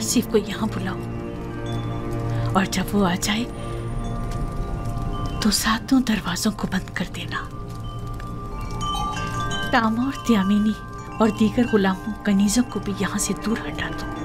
आसिफ को यहाँ बुलाओ और जब वो आ जाए तो सातों दरवाजों को बंद कर देना। तामा और त्यामिनी और दीगर गुलामों कनीजों को भी यहाँ से दूर हटा दो।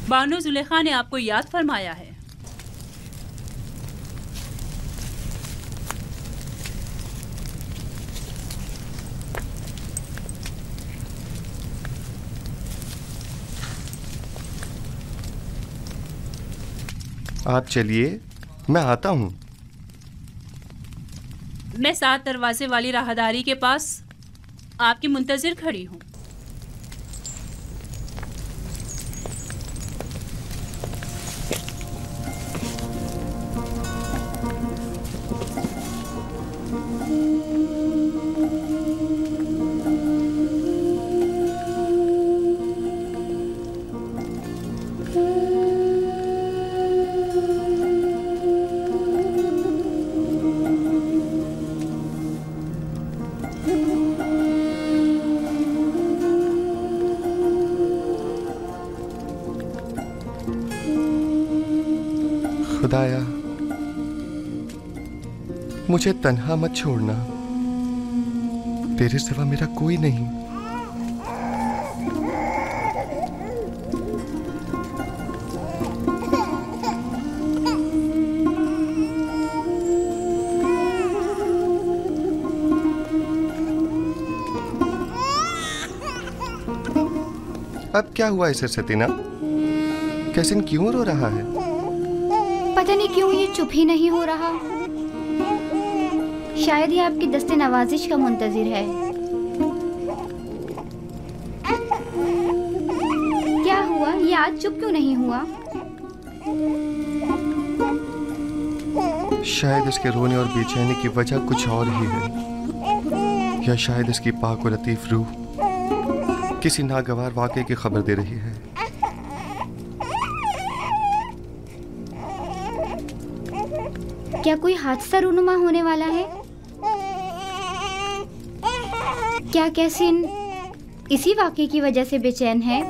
बानो जुलेखा ने आपको याद फरमाया है। आप चलिए, मैं आता हूँ। मैं 7 दरवाजे वाली राहदारी के पास आपकी मुंतजिर खड़ी हूँ। खुदाया, मुझे तन्हा मत छोड़ना। तेरे सिवा मेरा कोई नहीं। अब क्या हुआ इसे सतीना? कैसिन क्यों रो रहा है? पता नहीं क्यों ये चुप ही नहीं हो रहा। शायद ये आपकी दस्ते नवाजिश का मुंतजिर है। क्या हुआ? ये आज चुप क्यों नहीं हुआ? शायद इसके रोने और बेचैनी की वजह कुछ और ही है, या शायद इसकी पाक और लतीफ रूह किसी नागवार वाक़े की खबर दे रही है। क्या कोई हादसा रूनुमा होने वाला है? क्या कैसिन इसी वाक़े की वजह से बेचैन है?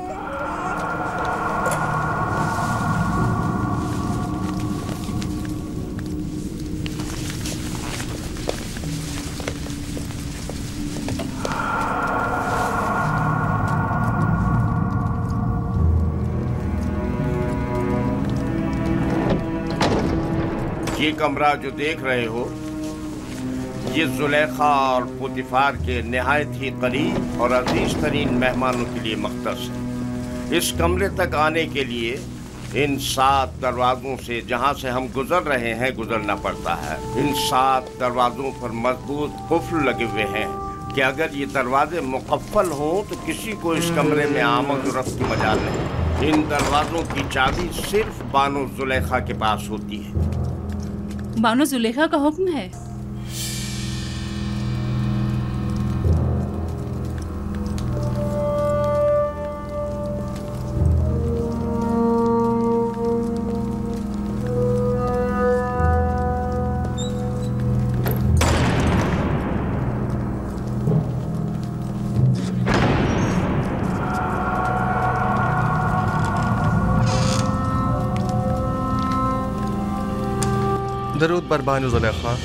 ये कमरा जो देख रहे हो, ये जुलेखा और पुतिफार के निहायत ही करीब और अजीज तरीन मेहमानों के लिए मख्तस है। इस कमरे तक आने के लिए इन 7 दरवाजों से, जहाँ से हम गुजर रहे हैं, गुजरना पड़ता है। इन 7 दरवाजों पर मजबूत कुफ्ल लगे हुए हैं कि अगर ये दरवाजे मुकफ्फल हों तो किसी को इस कमरे में आमद और रफ्त की मजाल नहीं। इन दरवाजों की चाबी सिर्फ बानो जुलेखा के पास होती है। बानो जुलेखा का हुक्म है। दरूद बर बानो जुलेखा।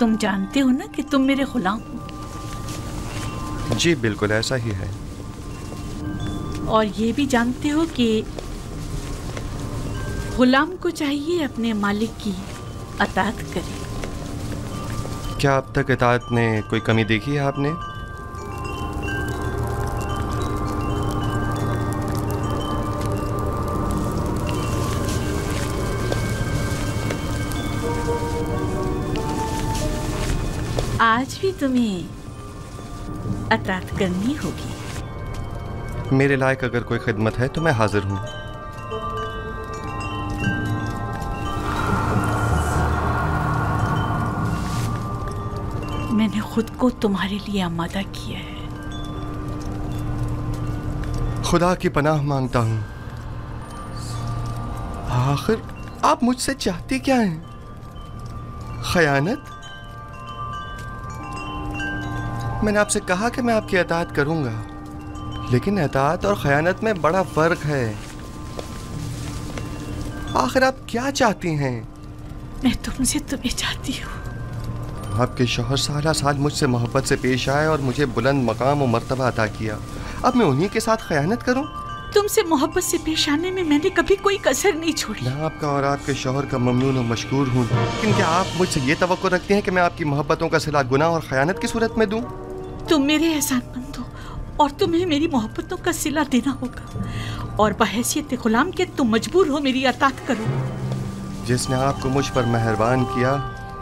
तुम जानते हो ना कि तुम मेरे गुलाम हो। जी बिल्कुल ऐसा ही है। और ये भी जानते हो कि गुलाम को चाहिए अपने मालिक की अताअत करे। क्या अब तक इताअत में कोई कमी देखी है आपने? आज भी तुम्हें अताअत करनी होगी। मेरे लायक अगर कोई खिदमत है तो मैं हाजिर हूँ। मैंने खुद को तुम्हारे लिए आमादा किया है। खुदा की पनाह मांगता हूँ। आखिर आप मुझसे चाहती क्या हैं? खयानत? मैंने आपसे कहा कि मैं आपकी अताअत करूंगा, लेकिन अताअत और खयानत में बड़ा फर्क है। आखिर आप क्या चाहती हैं? मैं तुमसे तुम्हें चाहती हूँ। आपके शौहर साला साल मुझसे मोहब्बत से पेश आए और मुझे बुलंद मकाम और मर्तबा अता किया। अब मैं उन्हीं के साथ खयानत करूं? तुमसे मोहब्बत से पेश आने में मैंने कभी कोई कसर नहीं छोड़ी। मैं आपका और आपके शौहर का ममनून और मशकूर हूँ, लेकिन क्या आप मुझसे ये तवक्को रखते हैं कि मैं आपकी मोहब्बतों का सिला गुनाह और खयानत की सूरत में दूं? तुम मेरे एहसानमंद हो और तुम्हें मेरी मोहब्बतों का सिला देना होगा, और बहैसियत गुलाम के तुम मजबूर हो मेरी अताअत करो। जिसने आपको मुझ पर मेहरबान किया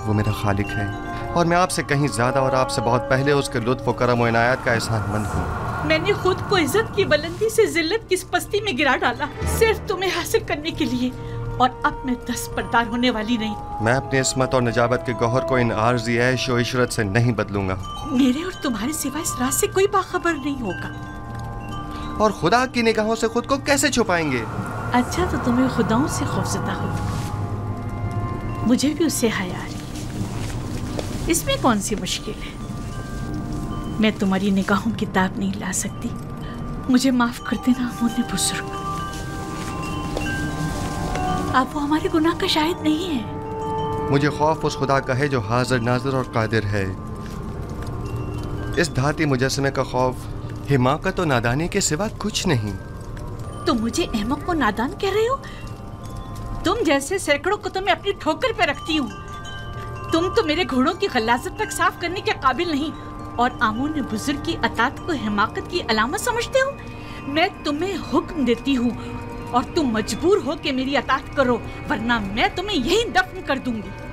वो मेरा खालिक है, और मैं आपसे कहीं ज्यादा और आपसे बहुत पहले उसके लुत्फ और करम और इनायत का एहसानमंद हूँ। मैंने खुद को इज्जत की बुलंदी से जिल्लत की पस्ती में गिरा डाला सिर्फ तुम्हें हासिल करने के लिए, और अब मैं दस्तबरदार होने वाली नहीं। मैं अपनी इस्मत और नजाबत के गौहर को इन आर्जी ऐश और इशरत से नहीं बदलूंगा। मेरे और तुम्हारे सिवा इस राज से कोई बाखबर नहीं होगा। और खुदा की निगाहों से खुद को कैसे छुपाएंगे? अच्छा तो तुम्हें खुदाओं से खौफजदा हो, मुझे भी उससे हया आ रही। इसमें कौन सी मुश्किल है? मैं तुम्हारी निगाहों की ताब नहीं ला सकती। मुझे माफ कर देना मुन्ने बुजुर्ग। आप वो हमारे गुनाह का शाहिद नहीं है। मुझे खौफ उस खुदा का है जो हाजिर नाजिर और कादिर है। इस धाती मुजस्समे का खौफ हिमाकत और नादानी के सिवा कुछ नहीं। तुम मुझे अहमक को नादान कह रहे हो? तुम जैसे सैकड़ों को तो मैं अपनी ठोकर पे रखती हूँ। तुम तो मेरे घोड़ों की गलाजत तक साफ करने के काबिल नहीं, और आमून बुजुर्ग की अताअत को हिमाकत की अलामत समझते हो। मैं तुम्हें हुक्म देती हूँ और तुम मजबूर हो कि मेरी अताअत करो, वरना मैं तुम्हें यहीं दफन कर दूंगी।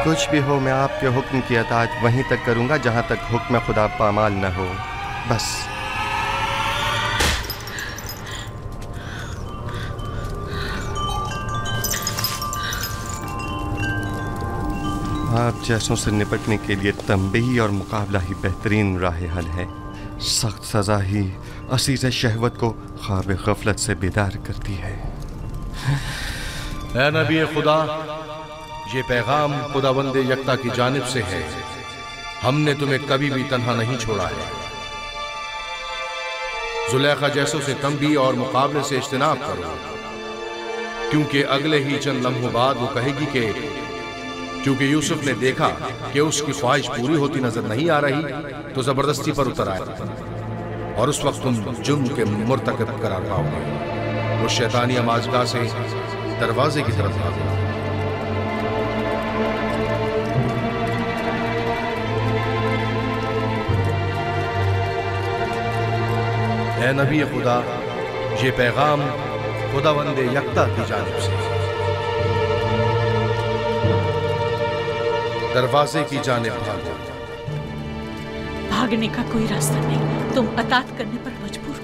कुछ भी हो, मैं आपके हुक्म की अताअत वहीं तक करूंगा जहां तक हुक्म खुदा पामाल न हो। बस आप जैसों से निपटने के लिए तंबीही और मुकाबला ही बेहतरीन राह हल है। सख्त सजा ही असीज़ शहवत को ख्वाब गफलत से बेदार करती है। ऐ नबी खुदा, ये पैगाम खुदावंद यकता की जानिब से है। हमने तुम्हें कभी भी तन्हा नहीं छोड़ा है। जुलेखा जैसों से तंबीह और मुकाबले से इज्तनाब करो, क्योंकि अगले ही चंद लम्हों बाद वो कहेगी कि क्योंकि यूसुफ ने देखा कि उसकी ख्वाहिश पूरी होती नजर नहीं आ रही, तो जबरदस्ती पर उतर आए, और उस वक्त तुम जुर्म के मुर्तकब करार पाओगे। वो शैतानी अमाजगाह से दरवाजे की तरफ भागो। ऐ नबी खुदा, ये पैगाम खुदावंद यकता की जानिब से दरवाजे की जानिब भागो। भागने का कोई रास्ता नहीं, तुम अताअत करने पर मजबूर हो।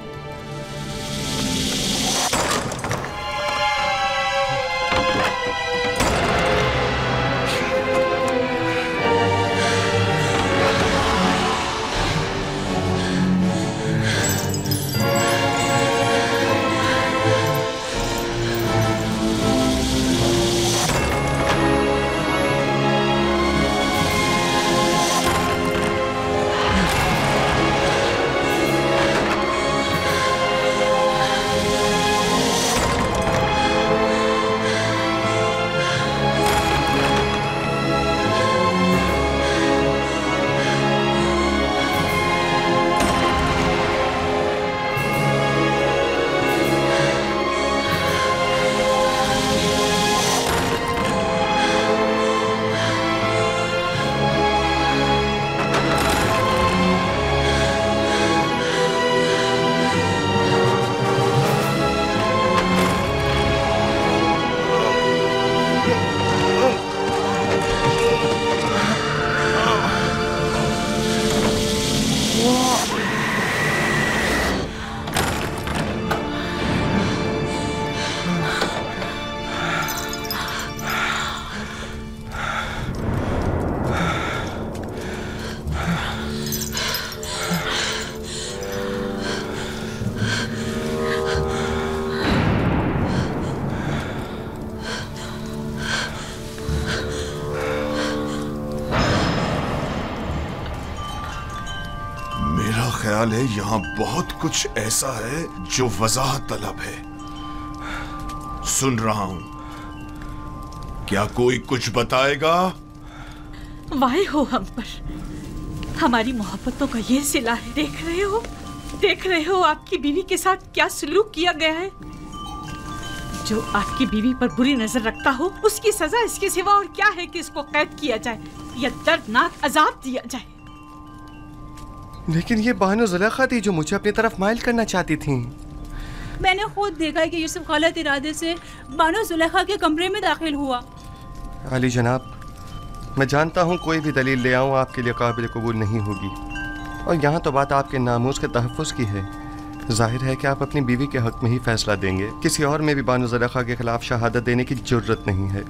ख्याल है यहाँ बहुत कुछ ऐसा है जो वजाहत तलब है। सुन रहा हूं, क्या कोई कुछ बताएगा? वाहे हो हम पर, हमारी मोहब्बतों का ये सिला है। देख रहे हो आपकी बीवी के साथ क्या सलूक किया गया है। जो आपकी बीवी पर बुरी नजर रखता हो, उसकी सजा इसके सिवा और क्या है कि इसको कैद किया जाए या दर्दनाक अजाब दिया जाए। लेकिन ये बानो जुलेखा थी जो मुझे अपनी तरफ माइल करना चाहती थी। मैंने खुद देखा कि यूसुफ गलत इरादे से बानो जुलेखा के कमरे में दाखिल हुआ। अली जनाब, मैं जानता हूँ कोई भी दलील ले आऊँ आपके लिए काबिल कबूल नहीं होगी, और यहाँ तो बात आपके नामूस के तहफ़्फ़ुज़ की है। जाहिर है कि आप अपनी बीवी के हक़ में ही फ़ैसला देंगे। किसी और में भी बानो जुलेखा के ख़िलाफ़ शहादत देने की ज़रूरत नहीं है,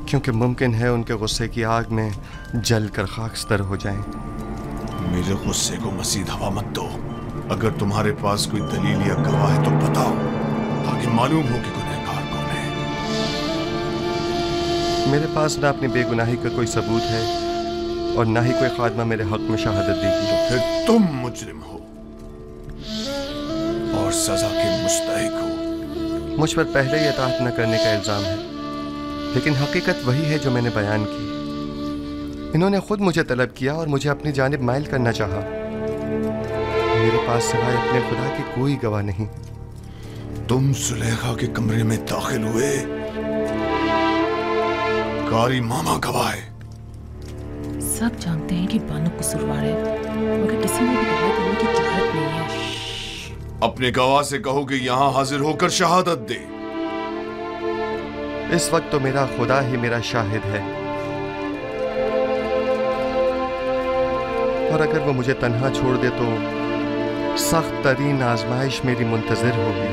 क्योंकि मुमकिन है उनके गुस्से की आग में जल कर खाकस्तर हो जाएं। मेरे गुस्से को मज़ीद हवा मत दो। अगर तुम्हारे पास कोई दलील या गवाह है तो बताओ, ताकि मालूम हो कि गुनहगार कौन है। मेरे पास ना अपनी बेगुनाही का कोई सबूत है और ना ही कोई खादमा मेरे हक़ में शहादत देगी। तो फिर तुम मुजरिम हो और सजा के मुस्तहिक हो। मुझ पर पहले ही इताअत न करने का इल्ज़ाम है, लेकिन हकीकत वही है जो मैंने बयान की। इन्होंने खुद मुझे तलब किया और मुझे अपनी जानिब माइल करना चाहा। मेरे पास सिवाय अपने खुदा के कोई गवाह नहीं। तुम जुलेखा के कमरे में दाखिल हुए, कारी मामा गवाह है। सब जानते हैं कि बानो कसूरवार है, मगर किसी ने भी गवाही देने की जुर्रत नहीं है। अपने गवाह से कहो कि यहाँ हाजिर होकर शहादत दे। इस वक्त तो मेरा खुदा ही मेरा शाहिद है, और अगर वो मुझे तन्हा छोड़ दे तो सख्त तरीन आजमाइश मेरी मुंतजिर होगी।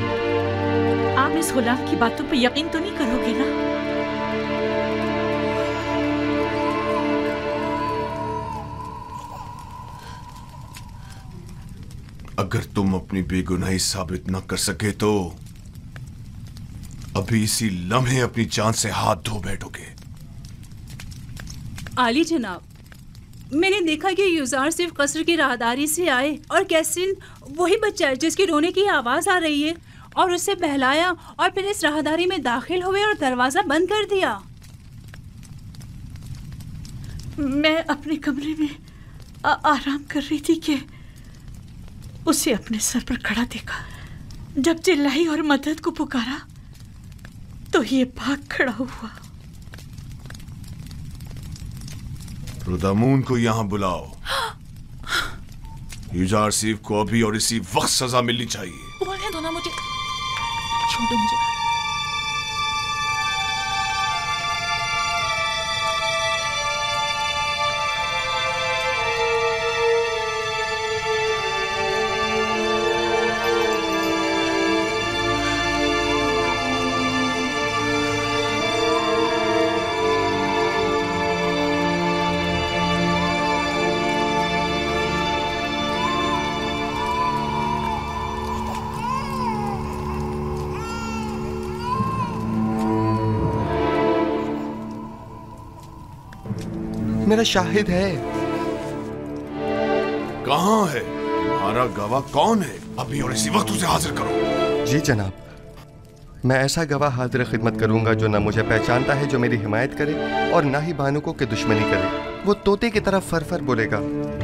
आप इस गुलाम की बातों पर यकीन तो नहीं करोगे ना? अगर तुम अपनी बेगुनाही साबित न कर सके तो अभी इसी लम्हे अपनी जान से हाथ धो बैठोगे। आली जनाब, मैंने देखा कि यूजार सिर्फ कसर की राहदारी से आए और कैसिन वही बच्चा है जिसकी रोने की आवाज आ रही है, और उसे बहलाया और फिर इस राहदारी में दाखिल हुए और दरवाजा बंद कर दिया। मैं अपने कमरे में आराम कर रही थी कि उसे अपने सर पर खड़ा देखा। जब चिल्लाई और मदद को पुकारा तो ये भाग खड़ा हुआ। रुदामून को यहाँ बुलाओ। यूजार सीफ को अभी और इसी वक्त सजा मिलनी चाहिए। बोलने दो ना मुझे, छोड़ो मुझे। मेरा शाहिद है। कहाँ है तुम्हारा गवाह? कौन है? अभी और इसी वक्त उसे हाजिर करो। जी जनाब, मैं ऐसा गवाह हाजिर खिदमत करूंगा जो ना मुझे पहचानता है, जो मेरी हिमायत करे, और ना ही बानुको की दुश्मनी करे। वो तोते की तरफ फर फर बोलेगा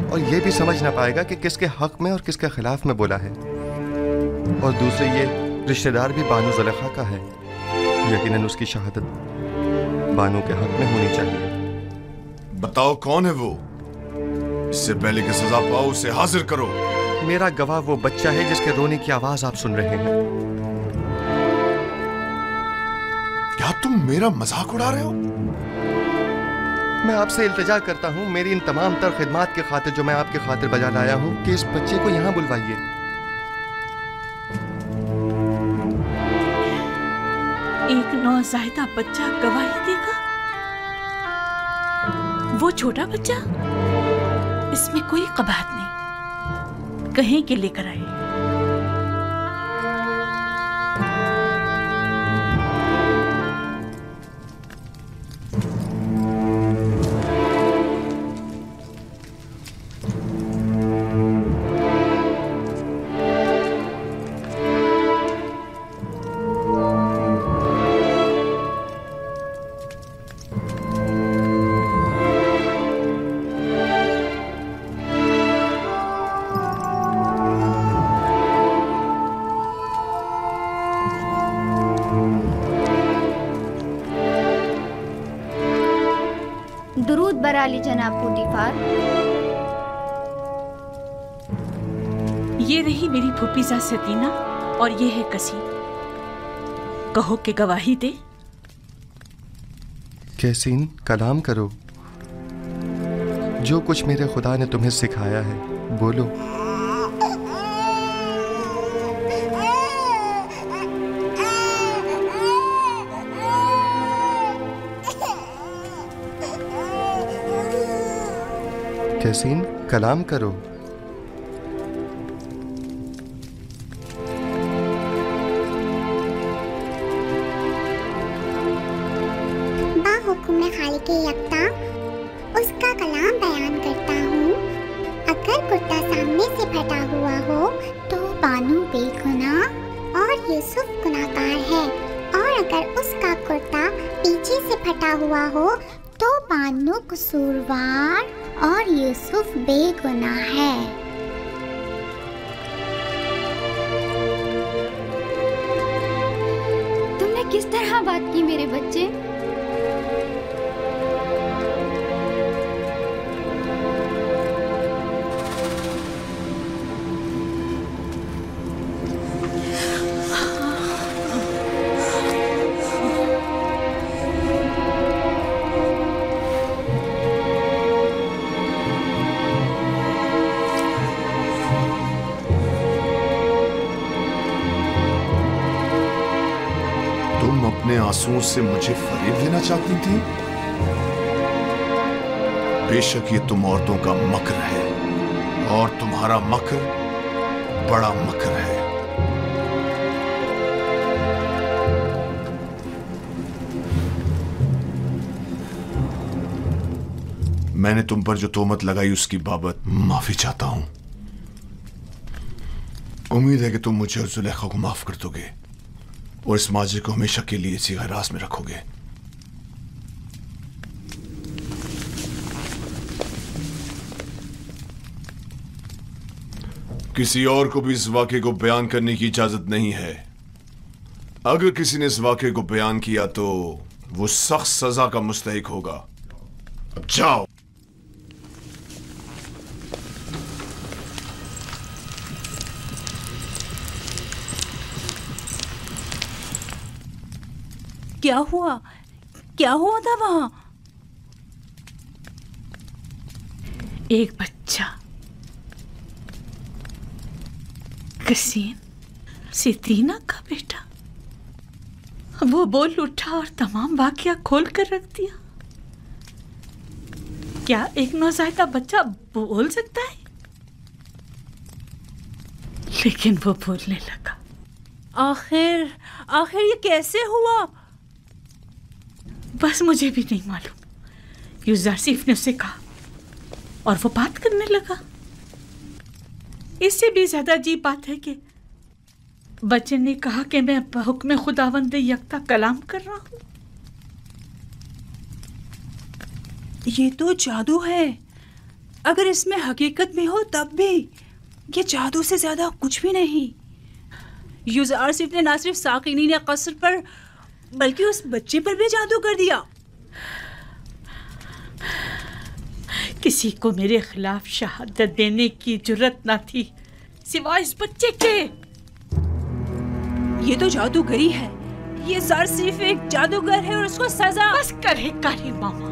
और ये भी समझ ना पाएगा कि किसके हक में और किसके खिलाफ में बोला है। और दूसरे ये रिश्तेदार भी बानो जुलेखा का है। यकीनन उसकी शहादत बानो के हक में होनी चाहिए। बताओ कौन है वो? इससे पहले कि सजा पाओ उसे हाजिर करो। मेरा गवाह वो बच्चा है जिसके रोने की आवाज आप सुन रहे हैं। क्या तुम मेरा मजाक उड़ा रहे हो? मैं आपसे इल्तिजा करता हूँ, मेरी इन तमाम तर खिदमात की खातिर जो मैं आपके खातिर बजा लाया हूँ, कि इस बच्चे को यहाँ बुलवाइए। एक नौज़ायदा बच्चा गवाही देगा? वो छोटा बच्चा? इसमें कोई कबाहत नहीं, कहीं के लेकर आए। आली जनाब पोतीफार। ये रही मेरी फूफीजा सतीना और ये है कसीम। कहो कि गवाही दे। कैसीन, कलाम करो। जो कुछ मेरे खुदा ने तुम्हें सिखाया है बोलो। कैसीन, कलाम करो। बाहुकुम खालिक यकता उसका कलाम बयान करता हूँ। अगर कुर्ता सामने से फटा हुआ हो तो बानू बेगुनाह और यूसुफ गुनाहगार है, और अगर उसका कुर्ता पीछे से फटा हुआ हो तो बानू कसूरवार और यूसुफ बेगुनाह है। तुमने किस तरह बात की मेरे बच्चे? अपने आंसुओं से मुझे फरेब देना चाहती थी। बेशक ये तुम औरतों का मकर है, और तुम्हारा मकर बड़ा मकर है। मैंने तुम पर जो तोहमत लगाई उसकी बाबत माफी चाहता हूं। उम्मीद है कि तुम मुझे और जुलेखा को माफ कर दोगे और इस माजरे को हमेशा के लिए इसी हिरास में रखोगे। किसी और को भी इस वाक़े को बयान करने की इजाजत नहीं है। अगर किसी ने इस वाक़े को बयान किया तो वो सख्त सजा का मुस्तहिक होगा। अब जाओ। क्या हुआ? क्या हुआ था वहां? एक बच्चा, कसीम, सितीना का बेटा, वो बोल उठा और तमाम वाकया खोल कर रख दिया। क्या एक नौज़ायदा बच्चा बोल सकता है? लेकिन वो बोलने लगा। आखिर ये कैसे हुआ? बस मुझे भी नहीं मालूम। यूसुफ ने उसे कहा और वो बात करने लगा। इससे भी ज्यादा अजीब बात है कि बच्चे ने कहा कि मैं हुक्म खुदावंद यकता कलाम कर रहा हूं। ये तो जादू है। अगर इसमें हकीकत में हो तब भी ये जादू से ज्यादा कुछ भी नहीं। यूसुफ ने ना सिर्फ साकिनीन कसर पर बल्कि उस बच्चे पर भी जादू कर दिया। किसी को मेरे खिलाफ शहादत देने की जुर्रत न थी सिवाय इस बच्चे के। ये तो जादूगरी है। ये सर सिर्फ एक जादूगर है और उसको सजा। बस करे कारी मामा।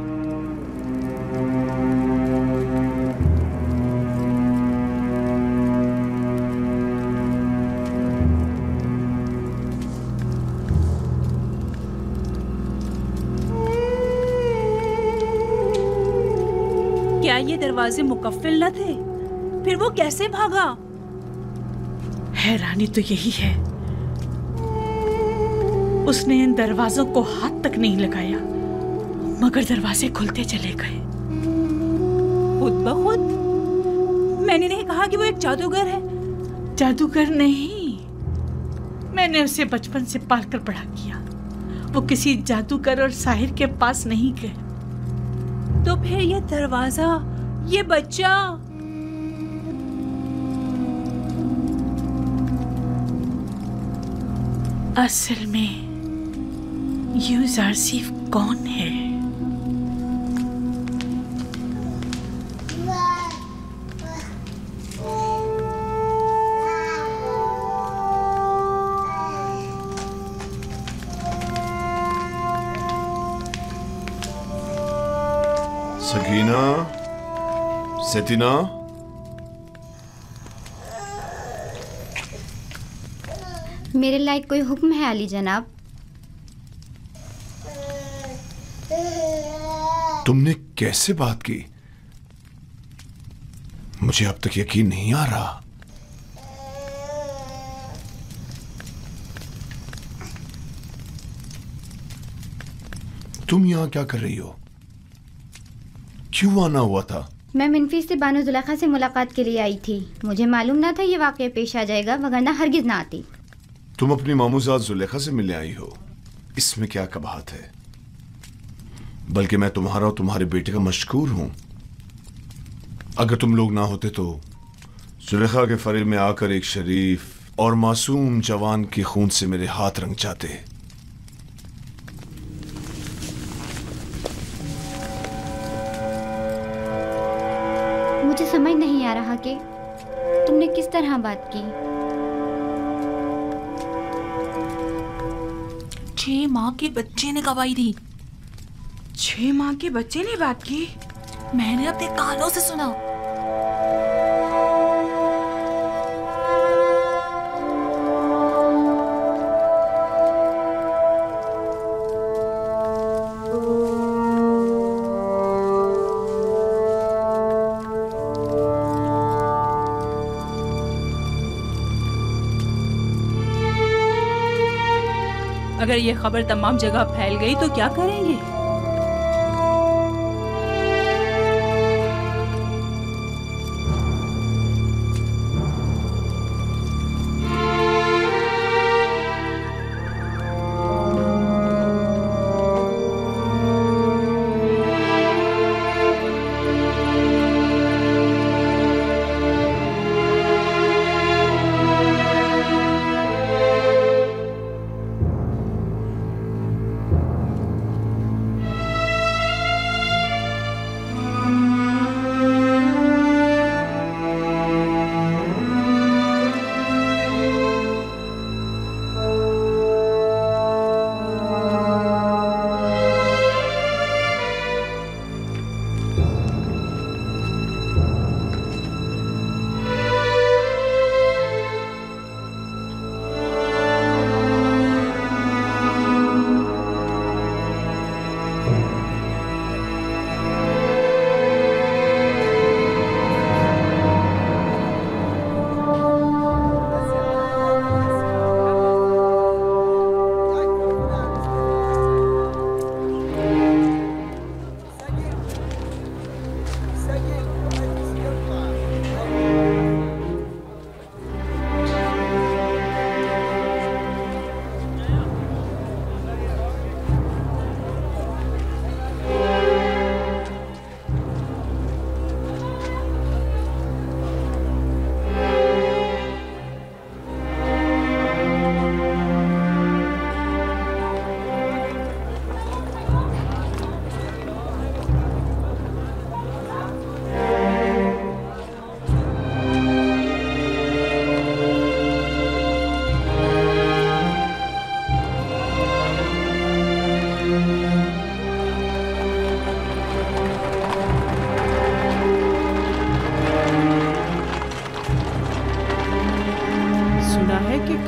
क्या ये दरवाजे मुकफ्फिल न थे? फिर वो कैसे भागा? हैरानी तो यही है, उसने इन दरवाजों को हाथ तक नहीं लगाया मगर दरवाजे खुलते चले गए खुद ब खुद। मैंने नहीं कहा कि वो एक जादूगर है। जादूगर नहीं, मैंने उसे बचपन से पालकर बड़ा किया। वो किसी जादूगर और साहिर के पास नहीं गए। तो फिर ये दरवाजा, ये बच्चा, असल में यूसुफ कौन है? सकीना, सतीना, मेरे लायक कोई हुक्म है अली जनाब? तुमने कैसे बात की? मुझे अब तक यकीन नहीं आ रहा। तुम यहां क्या कर रही हो? क्यों आना हुआ था? मैं मिनफी से बानो जुलेखा से मुलाकात के लिए आई थी। मुझे मालूम ना था ये वाकया पेश आ जाएगा, वगरना हरगिज ना आती। तुम अपनी मामूजात जुलेखा से मिलने आई हो, इसमें क्या कबाहत है? बल्कि मैं तुम्हारा और तुम्हारे बेटे का मशकूर हूं। अगर तुम लोग ना होते तो जुलेखा के फरेब में आकर एक शरीफ और मासूम जवान के खून से मेरे हाथ रंग जाते। मुझे समझ नहीं आ रहा कि तुमने किस तरह बात की। 6 माह के बच्चे ने गवाही दी। 6 माह के बच्चे ने बात की? मैंने अपने कानों से सुना। अगर ये खबर तमाम जगह फैल गई तो क्या करेंगे?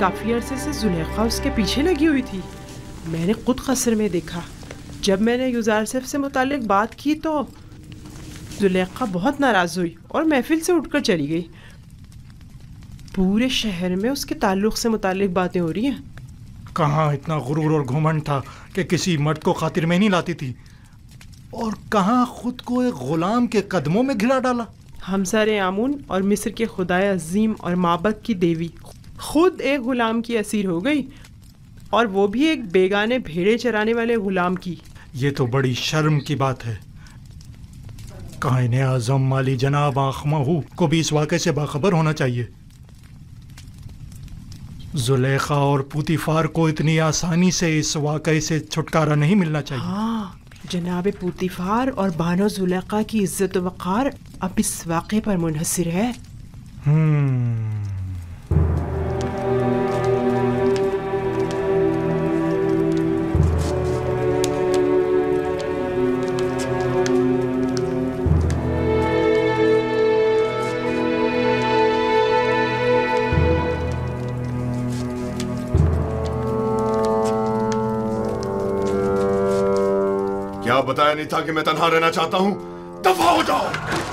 काफी अरसे से जुलेखा उसके पीछे लगी हुई थी। मैंने खुद कस्र में देखा। जब मैंने यूजारसिफ से मुतालिक बात की तो जुलेखा बहुत नाराज़ हुई और महफिल से उठकर चली गई। पूरे शहर में उसके ताल्लुक़ से मुतालिक बातें हो रही हैं। कहाँ इतना गुरूर और घुमंड था कि किसी मर्द को खातिर में नहीं लाती थी, और कहाँ खुद को एक गुलाम के कदमों में घिरा डाला। हमसारे आमून और मिस्र के खुदाए अजीम और माबद की देवी खुद एक गुलाम की असीर हो गई, और वो भी एक बेगाने भेड़े चराने वाले गुलाम की। ये तो बड़ी शर्म की बात है। कायने आज़म माली जनाब आखमाहू को भी इस वाक़े से बाखबर होना चाहिए। जुलेखा और पुतीफार को इतनी आसानी से इस वाक़े से छुटकारा नहीं मिलना चाहिए। हाँ, जनाब पुतीफार और बानो जुलेखा की इज्जत व वक़ार अब इस वाक़े पर मुनहसर है। क्या बताया नहीं था कि मैं तन्हा रहना चाहता हूं? दफा हो जाओ।